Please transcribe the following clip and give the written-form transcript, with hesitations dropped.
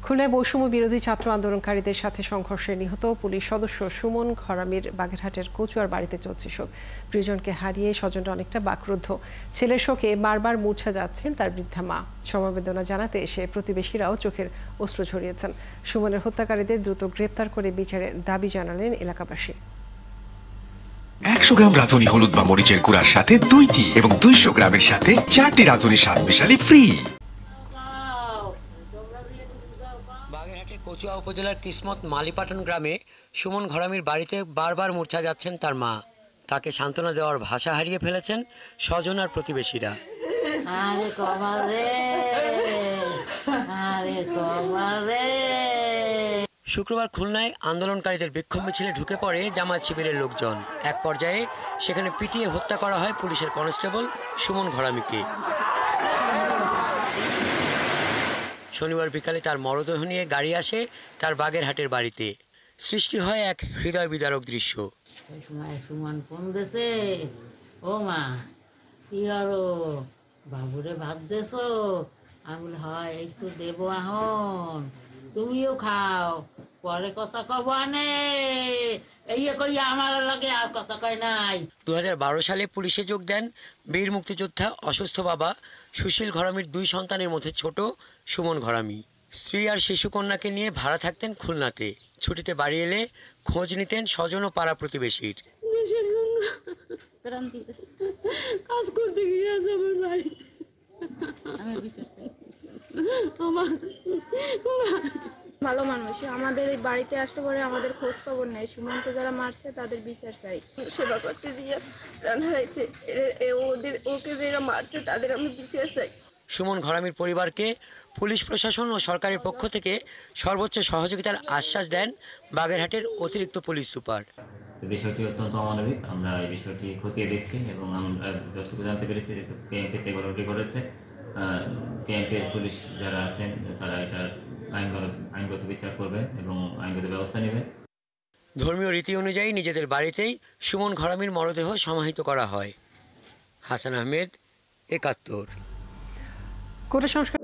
খুলনায় বৈষম্য বিরোধী ছাত্র আন্দোলনকারীদের সাথে সংঘর্ষে নিহত পুলিশ সদস্য সুমন ঘরামির বাগেরহাটের কচুয়ার বাড়িতে চলছে শোক। প্রিয়জনকে হারিয়ে স্বজনরা অনেকটা বাকরুদ্ধ। ছেলের শোকে বারবার মূর্ছা যাচ্ছেন তার বৃদ্ধা মা। সমবেদনা জানাতে এসে প্রতিবেশীরাও চোখের অশ্রু ঝরিয়েছেন। সুমনের হত্যাকারীদের দ্রুত গ্রেপ্তার করে বিচারের দাবি জানালেন এলাকাবাসী। 100 গ্রাম রাঁধুনি হলুদ বা মরিচের গুঁড়ার সাথে 2টি এবং 200 গ্রামের সাথে 4টি রাঁধুনি স্বাদ মেশালি ফ্রি। বাগেরহাটের কচুয়া উপজেলার কিসমত মালিপাটন গ্রামে সুমন ঘরামির বাড়িতে বারবার মূর্ছা যাচ্ছেন তার মা। তাকে সান্ত্বনা দেওয়ার ভাষা হারিয়ে ফেলেছেন স্বজন আর প্রতিবেশীরা। শুক্রবার খুলনায় আন্দোলনকারীদের বিক্ষোভ মিছিলে ঢুকে পড়ে জামায়াত শিবিরের লোকজন। এক পর্যায়ে সেখানে পিটিয়ে হত্যা করা হয় পুলিশের কনস্টেবল সুমন ঘরামিকে। শনিবার বিকালে তার মরদেহ নিয়ে গাড়ি আসে তার বাগেরহাটের বাড়িতে। সৃষ্টি হয় এক হৃদয় বিদারক দৃশ্য। সুমন ফোন দিছে, ও মা কি আরো বাবুরে ভাত দেছো? আমি বলি হয়, এই তো দেবো, এখন তুমিও খাও, পরে কথা কব আনে। এই কই আমার লাগে আর কথা কয় নাই। 2012 সালে পুলিশে যোগ দেন বীর মুক্তিযোদ্ধা অসুস্থ বাবা সুশীল ঘরামির 2 সন্তানের মধ্যে ছোট সুমন ঘরামি। স্ত্রী আর শিশুকন্যাকে নিয়ে ভাড়া থাকতেন খুলনাতে। ছুটিতে বাড়ি এলে খোঁজ নিতেন স্বজন ও পাড়া প্রতিবেশীর। কাজ করতে গিয়ে আমার ভাই ভালো মানুষ, আমাদের এই বাড়িতে আসতে পরে আমাদের খোঁজ খবর নেই। সুমনকে যারা মারছে তাদের বিচার চাই। সেবা করতে গিয়ে প্রাণ হারাইছে, ওকে যারা মারছে তাদের আমি বিচার চাই। সুমন ঘরামির পরিবারকে পুলিশ প্রশাসন ও সরকারের পক্ষ থেকে সর্বোচ্চ সহযোগিতার আশ্বাস দেন বাগেরহাটের অতিরিক্ত পুলিশ সুপার। বিষয়টি অত্যন্ত অমানবিক। আমরা এই বিষয়টি খতিয়ে দেখছি এবং আমরা যতটুকু জানতে পেরেছি যে কেএমপিতে গড়বড়ি করেছে। কেএমপির পুলিশ যারা আছেন তারা এটার আইনগত বিচার করবেন এবং আইনগত ব্যবস্থা নেবেন। ধর্মীয় রীতি অনুযায়ী নিজেদের বাড়িতেই সুমন ঘরামির মরদেহ সমাহিত করা হয়। হাসান আহমেদ, 71। কোটা সংস্কার